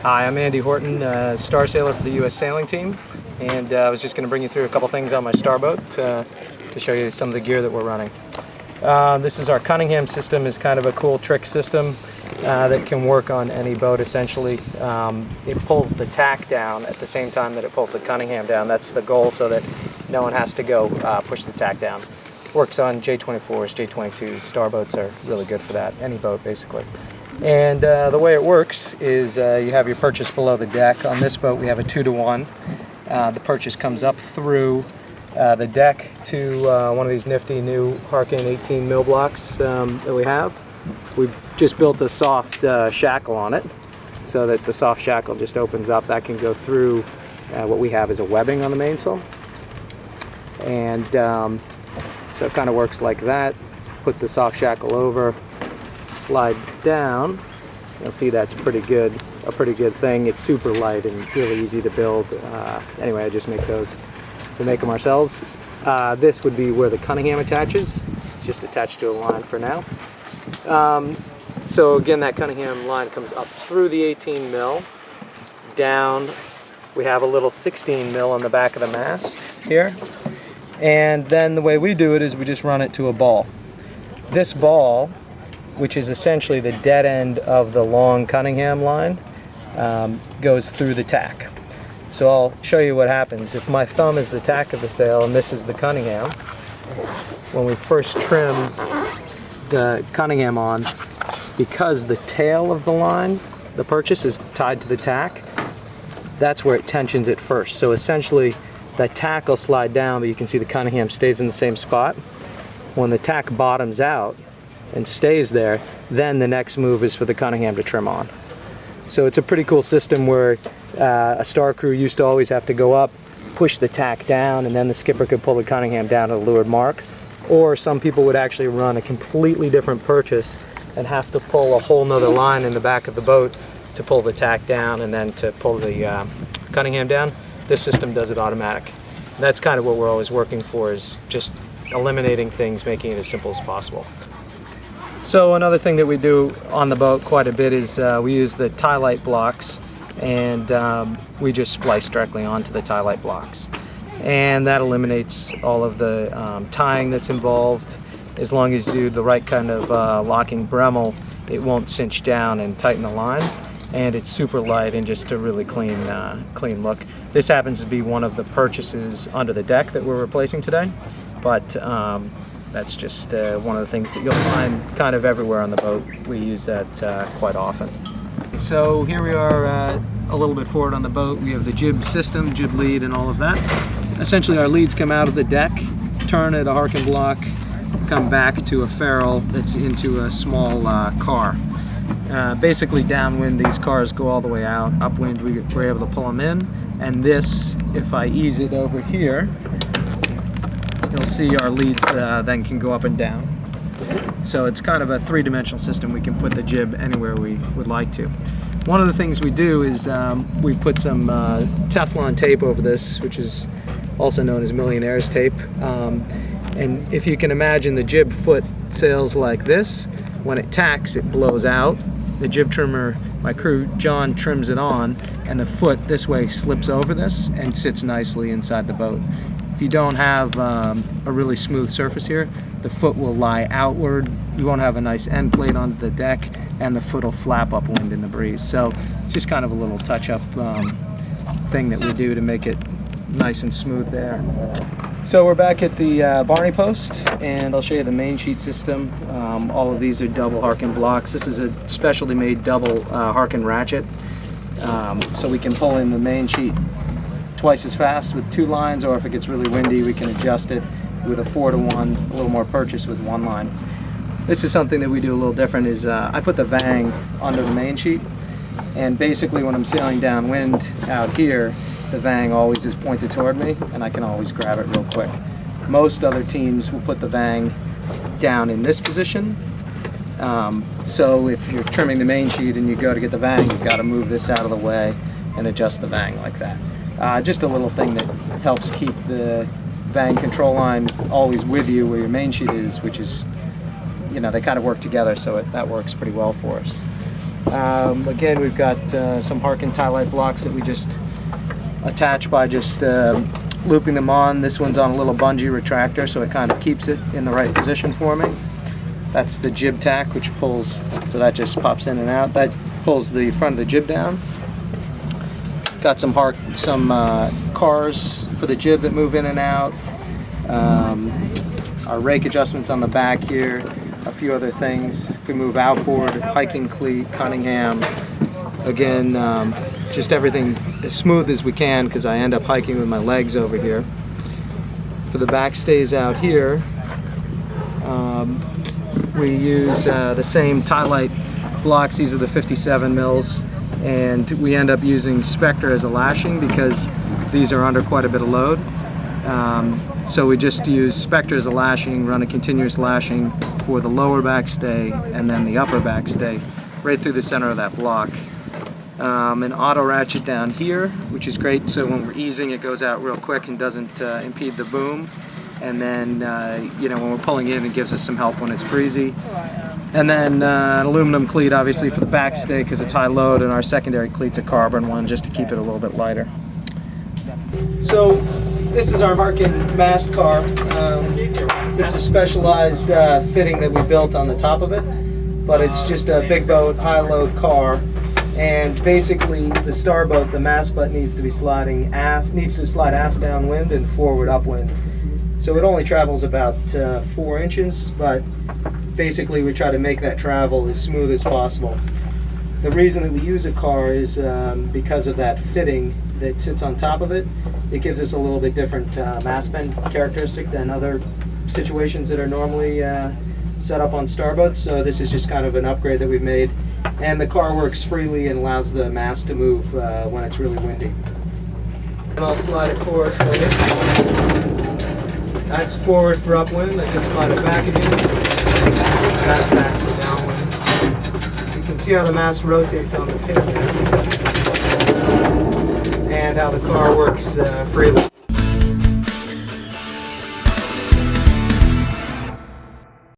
Hi, I'm Andy Horton, star sailor for the U.S. sailing team, and I was just going to bring you through a couple things on my starboat to show you some of the gear that we're running. This is our Cunningham system. Is kind of a cool trick system that can work on any boat essentially. It pulls the tack down at the same time that it pulls the Cunningham down. That's the goal, so that no one has to go push the tack down. Works on J24s, J22s. Starboats are really good for that, any boat basically. And the way it works is you have your purchase below the deck. On this boat we have a 2-to-1. The purchase comes up through the deck to one of these nifty new Harken 18 mil blocks that we have. We've just built a soft shackle on it so that the soft shackle just opens up. That can go through what we have is a webbing on the mainsail. And so it kind of works like that. Put the soft shackle over, slide down. You'll see that's a pretty good thing. It's super light and really easy to build. Anyway, I just make those. We make them ourselves. This would be where the Cunningham attaches. It's just attached to a line for now. So again, that Cunningham line comes up through the 18 mil, down. We have a little 16 mil on the back of the mast here. And then the way we do it is we just run it to a ball. This ball, which is essentially the dead end of the long Cunningham line, goes through the tack. So I'll show you what happens. If my thumb is the tack of the sail and this is the Cunningham, when we first trim the Cunningham on, because the tail of the line, the purchase, is tied to the tack, that's where it tensions it first. So essentially the tack will slide down, but you can see the Cunningham stays in the same spot. When the tack bottoms out and stays there, then the next move is for the Cunningham to trim on. So it's a pretty cool system where a star crew used to always have to go up, push the tack down, and then the skipper could pull the Cunningham down to the leeward mark. Or some people would actually run a completely different purchase and have to pull a whole nother line in the back of the boat to pull the tack down and then to pull the Cunningham down. This system does it automatic. That's kind of what we're always working for, is just eliminating things, making it as simple as possible. So another thing that we do on the boat quite a bit is we use the tie light blocks, and we just splice directly onto the tie light blocks. And that eliminates all of the tying that's involved. As long as you do the right kind of locking Bremel, it won't cinch down and tighten the line. And it's super light and just a really clean look. This happens to be one of the purchases under the deck that we're replacing today, but that's just one of the things that you'll find kind of everywhere on the boat. We use that quite often. So here we are a little bit forward on the boat. We have the Jib system, Jib lead, and all of that. Essentially our leads come out of the deck, turn at a Harken block, come back to a ferrule that's into a small car. Basically downwind these cars go all the way out, upwind we're able to pull them in, and this, if I ease it over here, you'll see our leads then can go up and down. So it's kind of a three-dimensional system. We can put the jib anywhere we would like to. One of the things we do is we put some Teflon tape over this, which is also known as millionaire's tape. And if you can imagine, the jib foot sails like this. When it tacks, it blows out. The jib trimmer, my crew, John, trims it on, and the foot this way slips over this and sits nicely inside the boat. If you don't have a really smooth surface here, the foot will lie outward. You won't have a nice end plate on the deck, and the foot will flap upwind in the breeze. So it's just kind of a little touch-up thing that we do to make it nice and smooth there. So we're back at the Barney post, and I'll show you the Mainsheet system. All of these are double Harken blocks. This is a specially made double Harken ratchet, so we can pull in the Mainsheet twice as fast with 2 lines, or if it gets really windy, we can adjust it with a 4-to-1, a little more purchase with 1 line. This is something that we do a little different. Is I put the vang under the Mainsheet, and basically when I'm sailing downwind out here, the vang always is pointed toward me, and I can always grab it real quick. Most other teams will put the vang down in this position. So if you're trimming the Mainsheet and you go to get the vang, you've got to move this out of the way and adjust the vang like that. Just a little thing that helps keep the vang control line always with you where your Mainsheet is, which is, you know, they kind of work together, so that works pretty well for us. Again, we've got some Harken tie light blocks that we just attach by just looping them on. This one's on a little bungee retractor, so it kind of keeps it in the right position for me. That's the jib tack, which pulls, so that just pops in and out. That pulls the front of the jib down. Got some cars for the jib that move in and out. Our rake adjustments on the back here. A few other things. If we move outboard, hiking cleat, Cunningham. Again, just everything as smooth as we can because I end up hiking with my legs over here. For the back stays out here, we use the same tie light blocks. These are the 57 mils, and we end up using Spectre as a lashing because these are under quite a bit of load. So we just use Spectre as a lashing, run a continuous lashing for the lower back stay and then the upper back stay right through the center of that block. An auto ratchet down here, which is great, so when we're easing it goes out real quick and doesn't impede the boom. And then you know, when we're pulling in, it gives us some help when it's breezy. And then an aluminum cleat, obviously, for the back stay because it's high load, and our secondary cleat's a carbon one just to keep it a little bit lighter. So this is our Harken mast car. It's a specialized fitting that we built on the top of it, but it's just a big boat, high load car. And basically, the starboat, the mast butt needs to slide aft downwind and forward upwind. So it only travels about 4 inches, but basically we try to make that travel as smooth as possible. The reason that we use a car is because of that fitting that sits on top of it. It gives us a little bit different mast bend characteristic than other situations that are normally set up on starboats. So this is just kind of an upgrade that we've made. And the car works freely and allows the mast to move when it's really windy. And I'll slide it forward for you. That's forward for upwind. I can slide it back again. That's back for downwind. You can see how the mast rotates on the pin there. And how the car works freely.